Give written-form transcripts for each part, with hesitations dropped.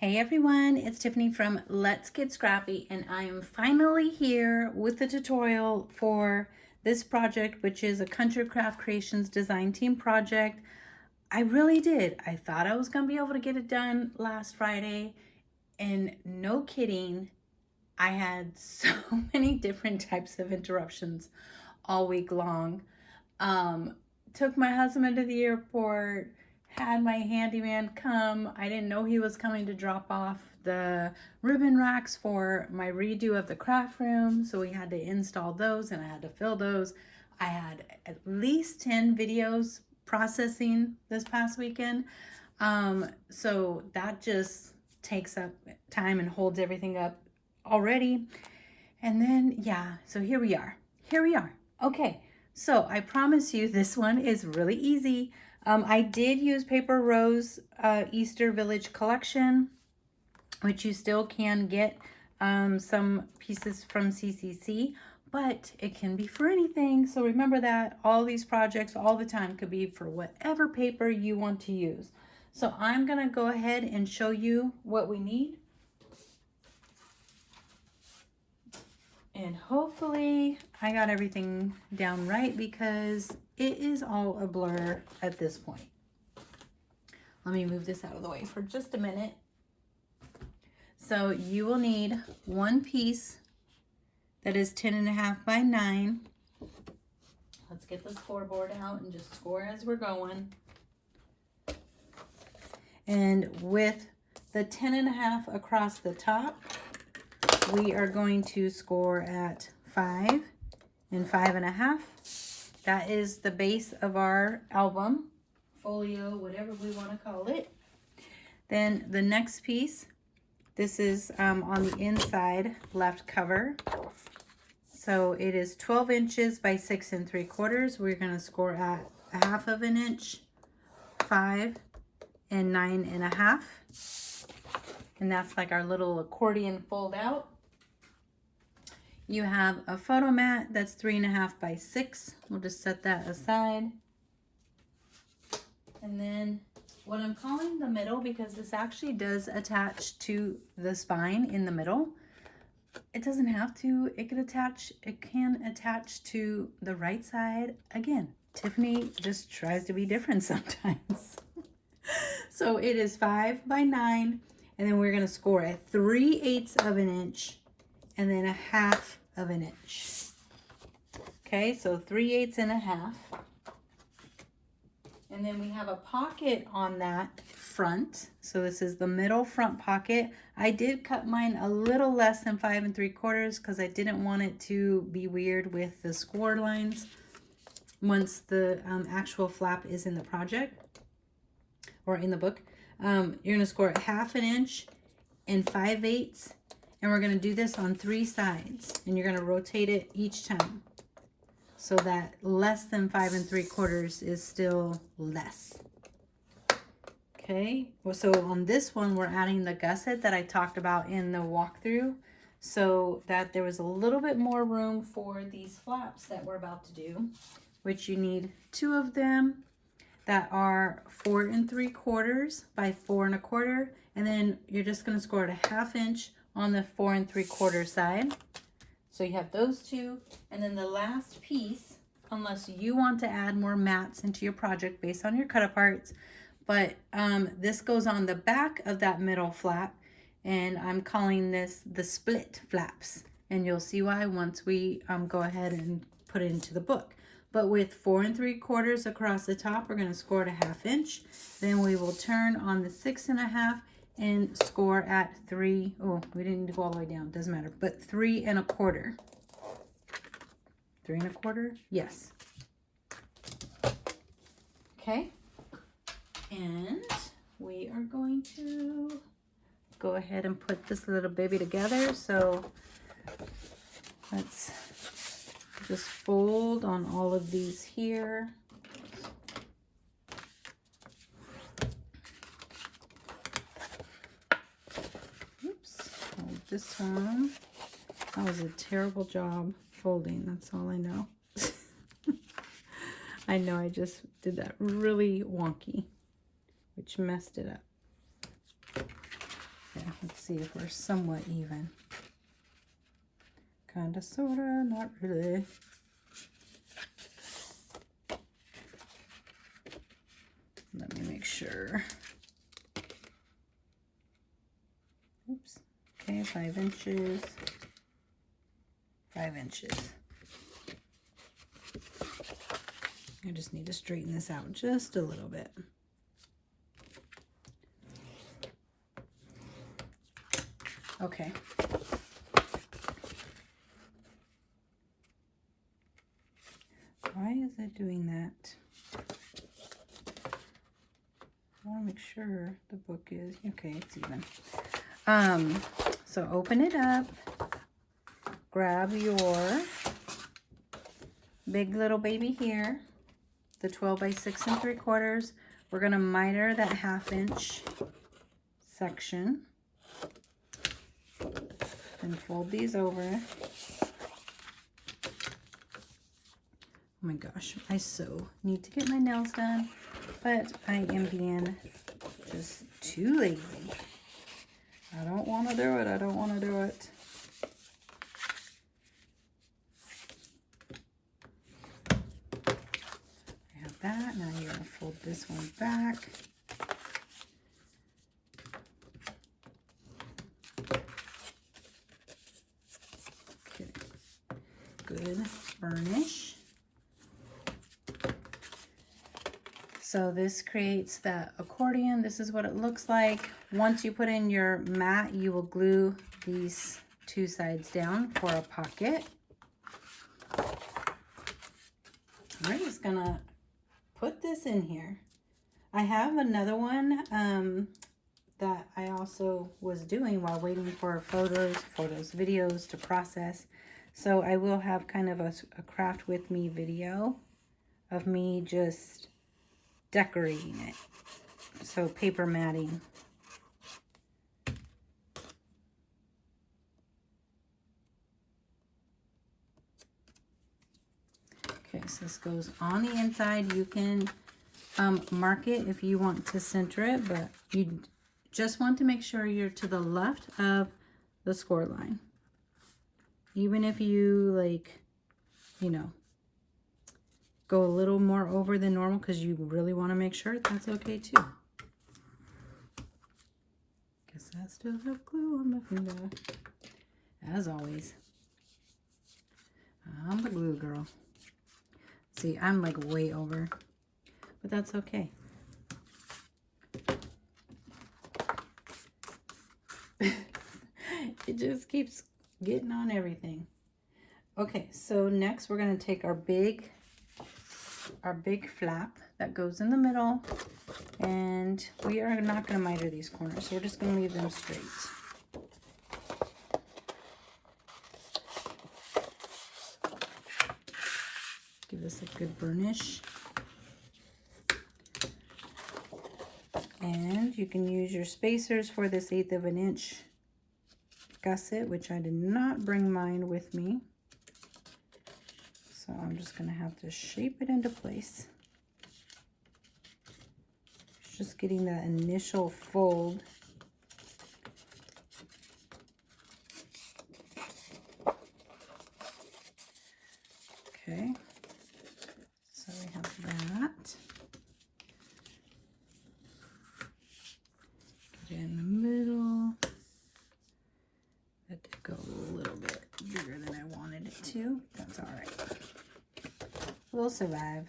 Hey everyone, it's Tiffany from Let's Get Scrappy, and I am finally here with the tutorial for this project, which is a Country Craft Creations design team project. I really did. I thought I was going to be able to get it done last Friday, and no kidding, I had so many different types of interruptions all week long. Took my husband to the airport, had my handyman come. I didn't know he was coming to drop off the ribbon racks for my redo of the craft room, so we had to install those and I had to fill those. I had at least 10 videos processing this past weekend, so that just takes up time and holds everything up already. And then so here we are. Okay, so I promise you this one is really easy. I did use Paper Rose Easter Village collection, which you still can get some pieces from CCC, but it can be for anything. So remember that all these projects all the time could be for whatever paper you want to use. So I'm gonna go ahead and show you what we need. And hopefully I got everything down right because it is all a blur at this point. Let me move this out of the way for just a minute. So you will need one piece that is 10.5 by 9. Let's get the scoreboard out and just score as we're going. And with the 10.5 across the top, we are going to score at 5 and 5.5. That is the base of our album, folio, whatever we want to call it. Then the next piece, this is on the inside left cover. So it is 12 inches by 6 3/4. We're going to score at 1/2 inch, 5 and 9.5. And that's like our little accordion fold out. You have a photo mat that's 3.5 by 6. We'll just set that aside. And then what I'm calling the middle, because this actually does attach to the spine in the middle. It doesn't have to. It can attach to the right side. Again, Tiffany just tries to be different sometimes. So it is 5 by 9, and then we're going to score at 3/8 of an inch. And then 1/2 of an inch. Okay, so 3/8 and 1/2. And then we have a pocket on that front. So this is the middle front pocket. I did cut mine a little less than 5 3/4 because I didn't want it to be weird with the score lines once the actual flap is in the project or in the book. You're going to score at 1/2 inch and 5/8. And we're going to do this on 3 sides, and you're going to rotate it each time so that less than 5 3/4 is still less. Okay, well, so on this one, we're adding the gusset that I talked about in the walkthrough so that there was a little bit more room for these flaps that we're about to do, which you need 2 of them that are 4 3/4 by 4 1/4, and then you're just going to score at 1/2 inch on the 4 3/4 side. So you have those 2, and then the last piece, unless you want to add more mats into your project based on your cut aparts, but this goes on the back of that middle flap, and I'm calling this the split flaps, and you'll see why once we go ahead and put it into the book. But with 4 3/4 across the top, we're going to score at 1/2 inch. Then we will turn on the 6.5 and score at 3. Oh, we didn't go all the way down, doesn't matter, but 3 1/4. 3 1/4, yes. Okay, and we are going to go ahead and put this little baby together. So let's just fold on all of these here. This one, that was a terrible job folding, that's all I know. I know I just did that really wonky, which messed it up. Yeah. let's see if we're somewhat even. Kinda, sorta, not really. Let me make sure. Oops. Okay, 5 inches. 5 inches. I just need to straighten this out just a little bit. Okay. Why is it doing that? I want to make sure the book is okay. It's even. So open it up. Grab your big little baby here, the 12 by 6 3/4. We're gonna miter that 1/2 inch section. And fold these over. Oh my gosh, I so need to get my nails done, but I am being just too lazy. I don't want to do it. I don't want to do it. I have that. Now you're going to fold this one back. Okay. Good burnish. So this creates that accordion. This is what it looks like. Once you put in your mat, you will glue these 2 sides down for a pocket. We're just gonna put this in here. I have another one that I also was doing while waiting for videos to process. So I will have kind of a craft with me video of me just decorating it. So paper matting. Okay, so this goes on the inside. You can mark it if you want to center it, but you just want to make sure you're to the left of the score line. Even if you, like, you know, go a little more over than normal because you really want to make sure, that's okay too. Guess I still have glue on my finger. As always. I'm the glue girl. See, I'm like way over, but that's okay. It just keeps getting on everything. Okay, so next we're going to take our big flap that goes in the middle, and we are not going to miter these corners, so we're just going to leave them straight. Give this a good burnish. And you can use your spacers for this 1/8 of an inch gusset, which I did not bring mine with me. So I'm just going to have to shape it into place. Just getting that initial fold. Okay. So we have that. Get it in the middle. That did go a little bit bigger than I wanted it to. That's all right. We'll survive.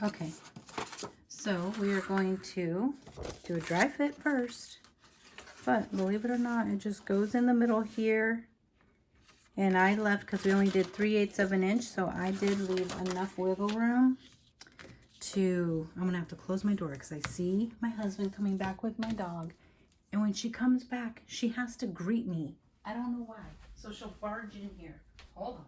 Okay, so we are going to do a dry fit first, but believe it or not, it just goes in the middle here. And I left, because we only did 3/8 of an inch, so I did leave enough wiggle room to, I'm gonna have to close my door because I see my husband coming back with my dog, and when she comes back, she has to greet me. I don't know why, so she'll barge in here. Hold on.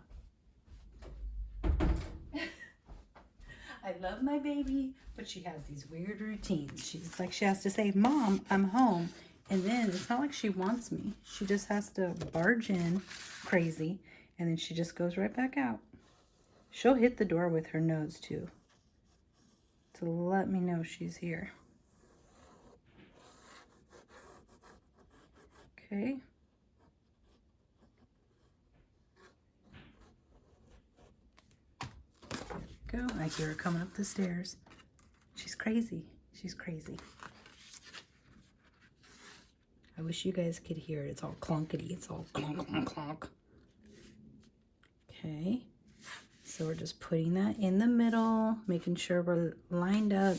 I love my baby, but she has these weird routines. She's like, she has to say, Mom, I'm home. And then it's not like she wants me. She just has to barge in crazy, and then she just goes right back out. She'll hit the door with her nose too, to let me know she's here. Okay. There we go. I hear her coming up the stairs. She's crazy. She's crazy. I wish you guys could hear it. It's all clunkety. It's all clonk, clonk, clonk. Okay. So we're just putting that in the middle, making sure we're lined up.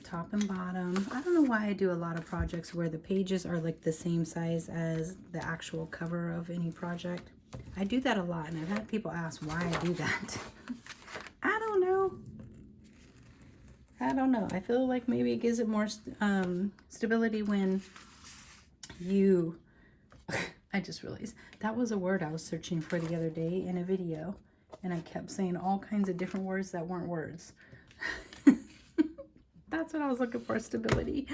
Top and bottom. I don't know why I do a lot of projects where the pages are like the same size as the actual cover of any project. I do that a lot, and I've had people ask why I do that. I don't know. I don't know. I feel like maybe it gives it more stability when you... I just realized that was a word I was searching for the other day in a video, and I kept saying all kinds of different words that weren't words. That's what I was looking for, stability.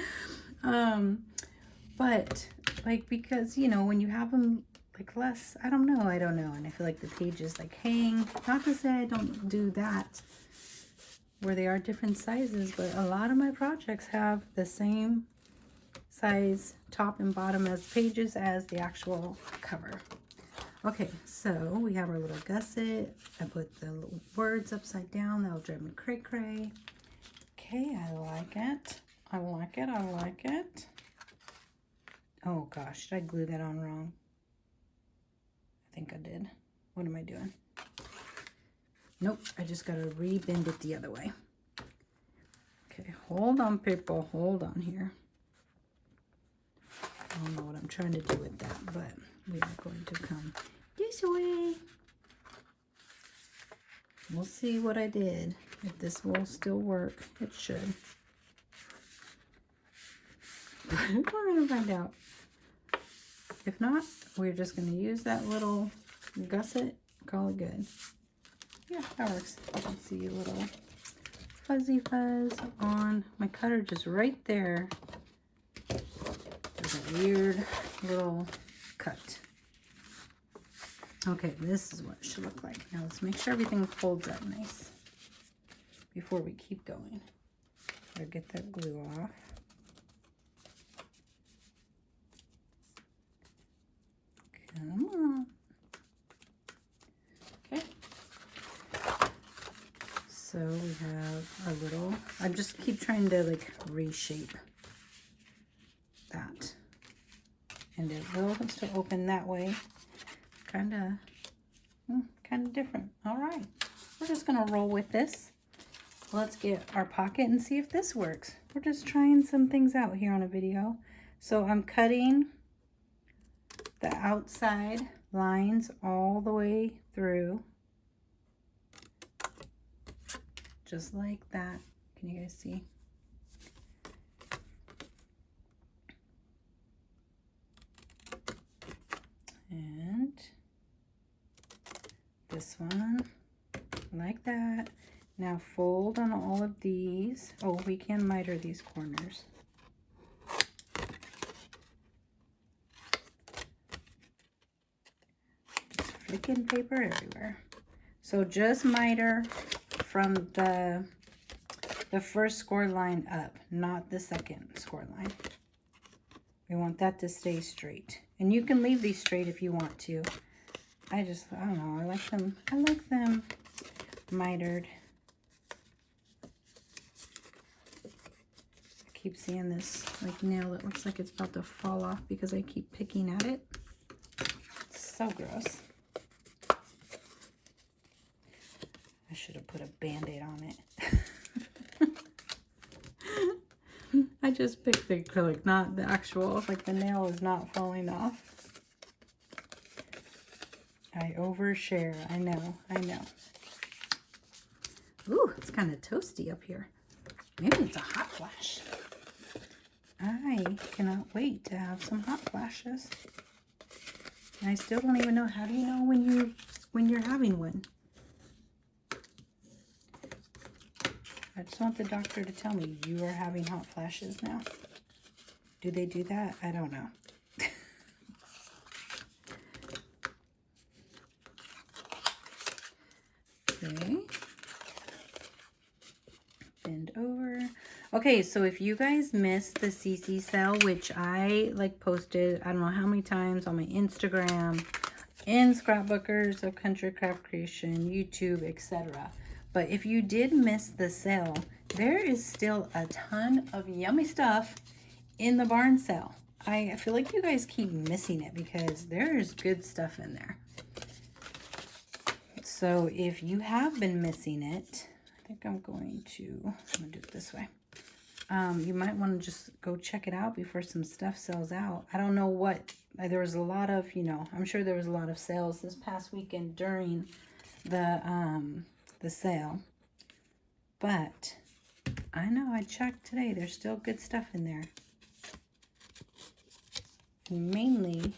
But like, because, you know, when you have them like less, I don't know, and I feel like the pages like hang. Not to say I don't do that where they are different sizes, but a lot of my projects have the same size top and bottom as pages as the actual cover. Okay, so we have our little gusset. I put the little words upside down. That'll drive me cray cray. Okay, I like it. I like it. I like it. Oh gosh, did I glue that on wrong? I think I did. What am I doing? Nope, I just gotta re-bend it the other way. Okay, hold on, people. Hold on here. I don't know what I'm trying to do with that, but we are going to come this way. We'll see what I did. If this will still work, it should. We're going to find out. If not, we're just going to use that little gusset, call it good. Yeah, that works. You can see a little fuzzy fuzz on my cutter just right there. There's a weird little cut. Okay, this is what it should look like. Now let's make sure everything folds up nice before we keep going. Gotta get that glue off. Come on. Okay. So we have our little, I just keep trying to like reshape that. And it will still open that way. Kind of different. All right. We're just going to roll with this. Let's get our pocket and see if this works. We're just trying some things out here on a video. So I'm cutting the outside lines all the way through. Just like that. Can you guys see? And this one, like that. Now fold on all of these. Oh, we can miter these corners. Just flicking paper everywhere. So just miter from the first score line up, not the second score line. We want that to stay straight. And you can leave these straight if you want to. I don't know, I like them mitered. I keep seeing this like nail that looks like it's about to fall off because I keep picking at it. It's so gross. I should have put a Band-Aid on it. I just picked the acrylic, not the actual, like the nail is not falling off. I overshare, I know. Ooh, it's kind of toasty up here. Maybe it's a hot flash. I cannot wait to have some hot flashes. And I still don't even know, how do you know when you're having one? I just want the doctor to tell me you are having hot flashes now. Do they do that? I don't know. Okay. Bend over. Okay, so if you guys missed the CC sale, which I like posted, I don't know how many times on my Instagram, in Scrapbookers of Country Craft Creation, YouTube, etc. But if you did miss the sale, there is still a ton of yummy stuff in the barn sale. I feel like you guys keep missing it because there is good stuff in there. So if you have been missing it, I think I'm going to do it this way. You might want to just go check it out before some stuff sells out. I don't know what, there was a lot of, you know, I'm sure there was a lot of sales this past weekend during the sale. But I know I checked today, there's still good stuff in there. Mainly,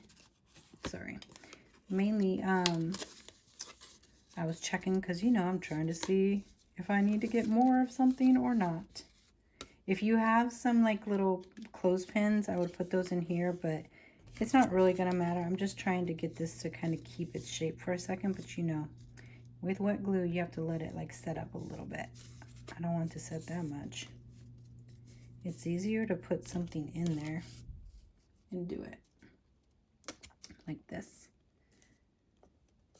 I was checking because, you know, I'm trying to see if I need to get more of something or not. If you have some like little clothespins, I would put those in here, but it's not really going to matter. I'm just trying to get this to kind of keep its shape for a second, but you know, with wet glue, you have to let it like set up a little bit. I don't want to set that much. It's easier to put something in there and do it like this.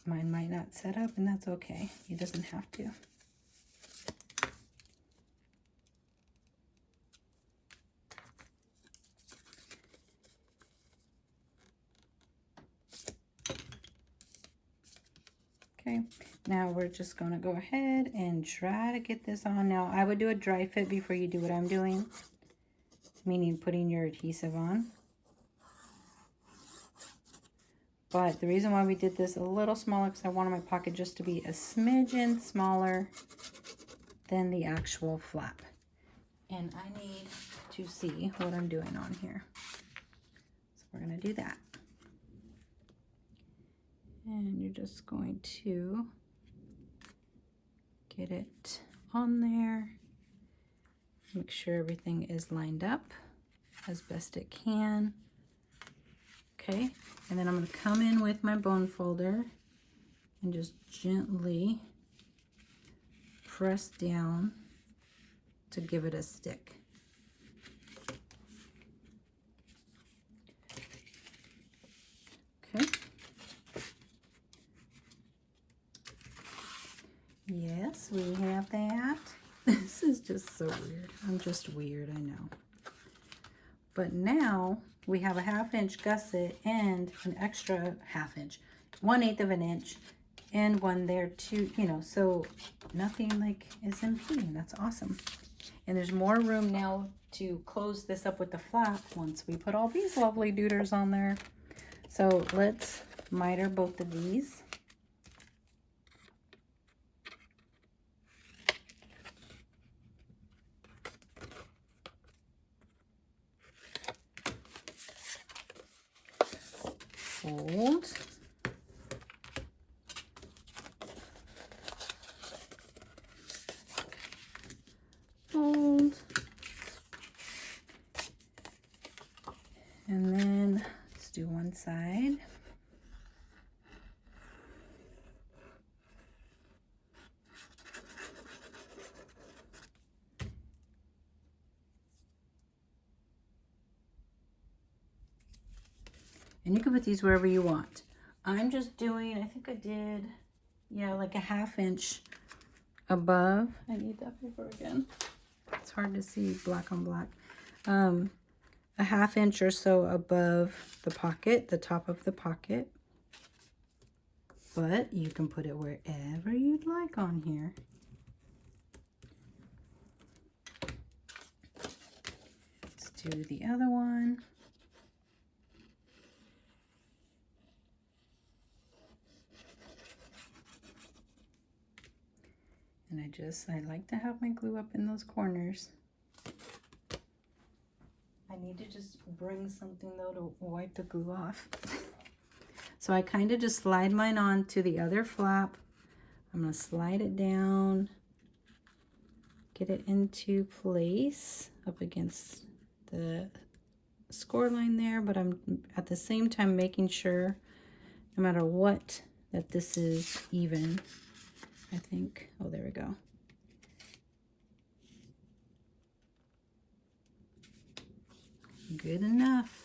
Mine might not set up, and that's okay. It doesn't have to. Okay, now we're just going to go ahead and try to get this on. Now, I would do a dry fit before you do what I'm doing, meaning putting your adhesive on. But the reason why we did this a little smaller, because I wanted my pocket just to be a smidgen smaller than the actual flap. And I need to see what I'm doing on here. So we're going to do that. And you're just going to get it on there. Make sure everything is lined up as best it can. Okay, and then I'm going to come in with my bone folder and just gently press down to give it a stick. Okay. Yes, we have that. This is just so weird. I'm just weird, I know. But now we have a 1/2 inch gusset and an extra 1/2 inch, 1/8 of an inch, and one there too, you know, so nothing like is impeding. That's awesome. And there's more room now to close this up with the flap once we put all these lovely duders on there. So let's miter both of these. Fold. Fold. And then let's do one side. And you can put these wherever you want. I'm just doing, I think I did, yeah, like a 1/2 inch above. I need that paper again. It's hard to see black on black. A 1/2 inch or so above the pocket, the top of the pocket. But you can put it wherever you'd like on here. Let's do the other one. And I like to have my glue up in those corners. I need to just bring something though to wipe the glue off. So I kind of just slide mine on to the other flap. I'm going to slide it down, get it into place up against the score line there, but I'm at the same time making sure no matter what that this is even. I think. Oh, there we go. Good enough.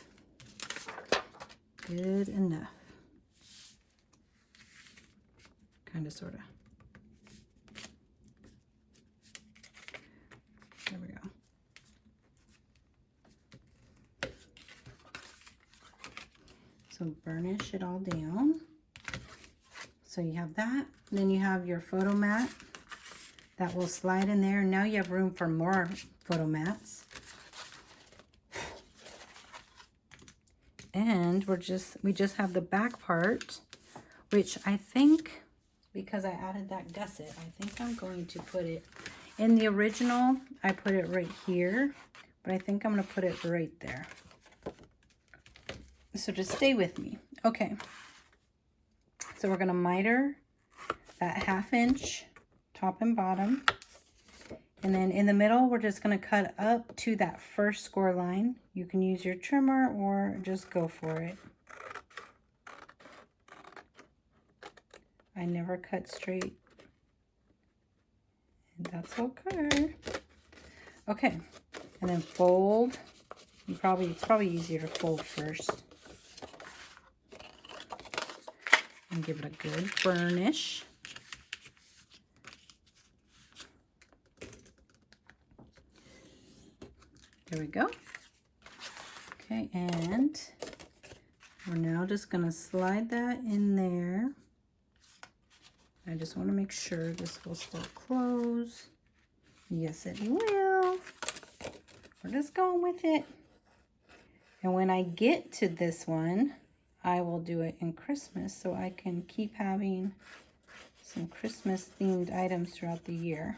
Good enough. Kind of, sort of. There we go. So burnish it all down. So you have that. Then you have your photo mat that will slide in there. Now you have room for more photo mats. And we just have the back part, which I think, because I added that gusset, I think I'm going to put it in the original. I put it right here, but I think I'm going to put it right there. So just stay with me. Okay. So we're going to miter that 1/2 inch top and bottom. And then in the middle, we're just going to cut up to that first score line. You can use your trimmer or just go for it. I never cut straight. And that's okay. Okay. And then fold. It's probably easier to fold first. And give it a good burnish. There we go. Okay, and we're now just going to slide that in there. I just want to make sure this will still close. Yes, it will. We're just going with it. And when I get to this one, I will do it in Christmas so I can keep having some Christmas themed items throughout the year.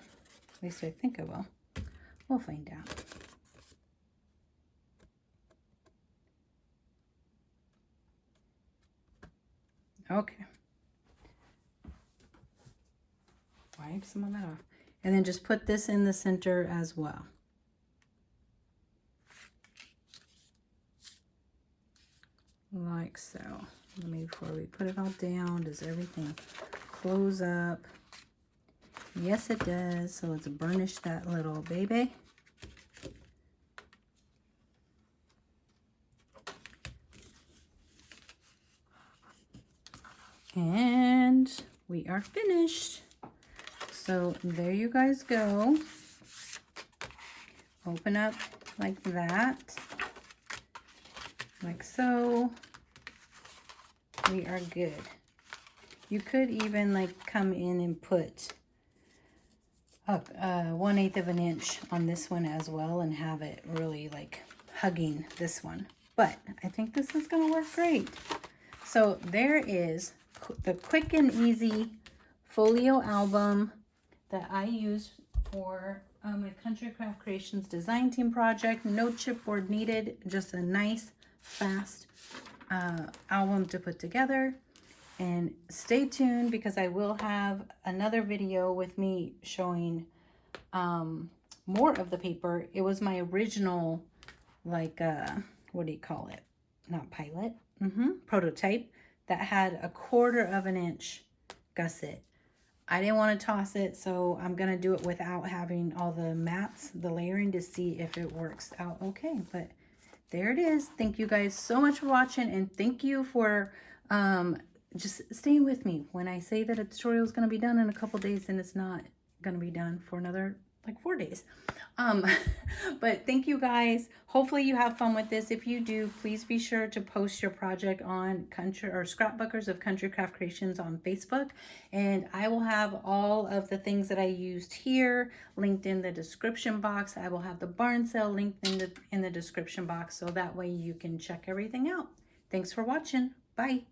At least I think I will. We'll find out. Okay. Wipe some of that off. And then just put this in the center as well. Like so. Let me, before we put it all down, does everything close up? Yes, it does. So let's burnish that little baby. And we are finished. So there you guys go. Open up like that. Like so. We are good. You could even like come in and put up 1/8 of an inch on this one as well and have it really like hugging this one. But I think this is going to work great. So there is the quick and easy folio album that I use for my Country Craft Creations design team project. No chipboard needed, just a nice, fast album to put together. And stay tuned because I will have another video with me showing more of the paper. It was my original, like, what do you call it? Not pilot, prototype that had 1/4 of an inch gusset. I didn't want to toss it, so I'm going to do it without having all the mats, the layering, to see if it works out okay. But there it is. Thank you guys so much for watching, and thank you for just staying with me. When I say that a tutorial is going to be done in a couple days, and it's not going to be done for another like 4 days. But thank you guys. Hopefully you have fun with this. If you do, please be sure to post your project on Scrapbookers of Country Craft Creations on Facebook. And I will have all of the things that I used here linked in the description box. I will have the barn sale linked in the description box, so that way you can check everything out. Thanks for watching. Bye.